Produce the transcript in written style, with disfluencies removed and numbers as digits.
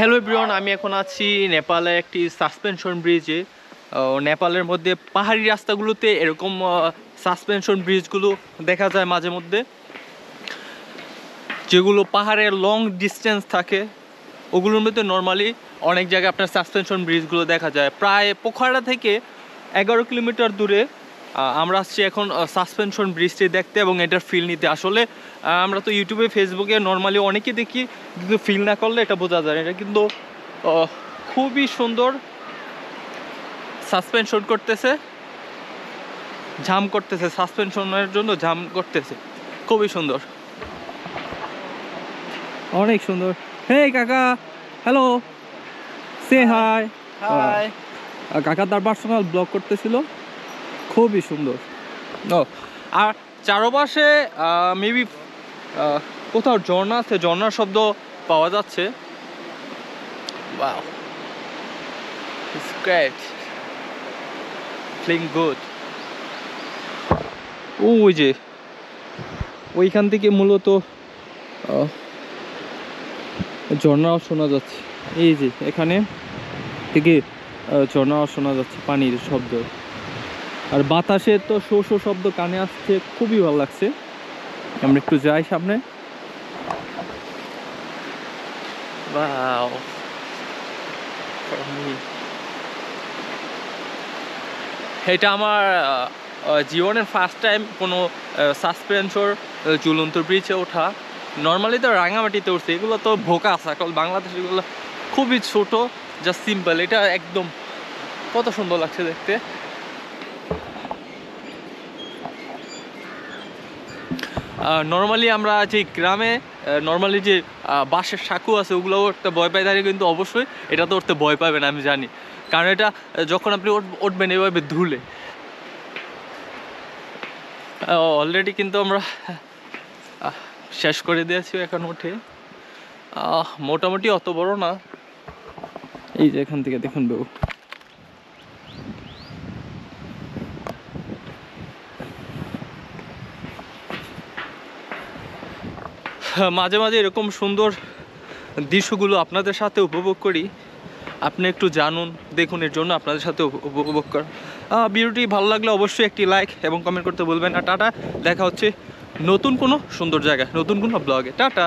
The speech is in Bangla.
হ্যালো এভরিওয়ান, আমি এখন আছি নেপালে একটি সাসপেনশন ব্রিজে। নেপালের মধ্যে পাহাড়ি রাস্তাগুলোতে এরকম সাসপেনশন ব্রিজগুলো দেখা যায় মাঝে মধ্যে, যেগুলো পাহাড়ের লং ডিস্টেন্স থাকে। ওগুলোর মধ্যে নর্মালি অনেক জায়গায় আপনার সাসপেনশন ব্রিজগুলো দেখা যায়। প্রায় পোখরা থেকে 11 কিলোমিটার দূরে আমরা আসছি এখন সাসপেনশন ব্রিজটি দেখতে এবং এটার ফিল নিতে। আসলে আমরা তো ইউটিউবে ফেসবুকে নর্মালি অনেকে দেখি, কিন্তু ফিল না করলে এটা বোঝা যায়। এটা কিন্তু খুবই সুন্দর, সাসপেনশন করতেছে, জাম করতেছে, সাসপেনশনের জন্য জাম করতেছে, খুবই সুন্দর, অনেক সুন্দর। হে কাকা, হ্যালো, সে হাই। হাই। কাকা তার পার্সোনাল ব্লগ করতেছিল, খুবই সুন্দর। ও, আর চারপাশে মেবি কোথাও ঝর্ণা আছে, ঝর্ণার শব্দ পাওয়া যাচ্ছে। Wow, it's great, feeling good. ওই যে ওইখান থেকে মূলত ঝর্ণাও শোনা যাচ্ছে। এই যে এখানে থেকে ঝর্ণাও শোনা যাচ্ছে, পানির শব্দ। আর বাতাসে তো শো শো শব্দ কানে আসছে, খুবই ভালো লাগছে। আমরা একটু যাই সামনে। Wow, for me. এটা আমার জীবনের ফার্স্ট টাইম কোনো সাসপেনশন ঝুলন্ত ব্রিজে ওঠা। নর্মালি তো রাঙামাটিতে উঠছে, এগুলো তো ভোকা সাকল, বাংলাদেশ এগুলো খুবই ছোট, জাস্ট সিম্পল। এটা একদম কত সুন্দর লাগছে দেখতে। নর্মালি আমরা যে গ্রামে নর্মালি যে বাঁশের সাঁকু আছে, ওগুলো উঠতে ভয় পাই, তাহলে কিন্তু অবশ্যই এটা তো উঠতে ভয় পাবেন, আমি জানি। কারণ এটা যখন আপনি উঠবেন এভাবে ধুলে, অলরেডি কিন্তু আমরা শেষ করে দিয়েছি এখন উঠে। মোটামুটি অত বড় না। এই যে এখান থেকে দেখুন বেউ, মাঝে মাঝে এরকম সুন্দর দৃশ্যগুলো আপনাদের সাথে উপভোগ করি। আপনি একটু জানুন, দেখুন, এর জন্য আপনাদের সাথে উপভোগ করা। ভিডিওটি ভালো লাগলে অবশ্যই একটি লাইক এবং কমেন্ট করতে বলবেন না। টাটা, দেখা হচ্ছে নতুন কোনো সুন্দর জায়গায়, নতুন কোনো ব্লগে। টাটা।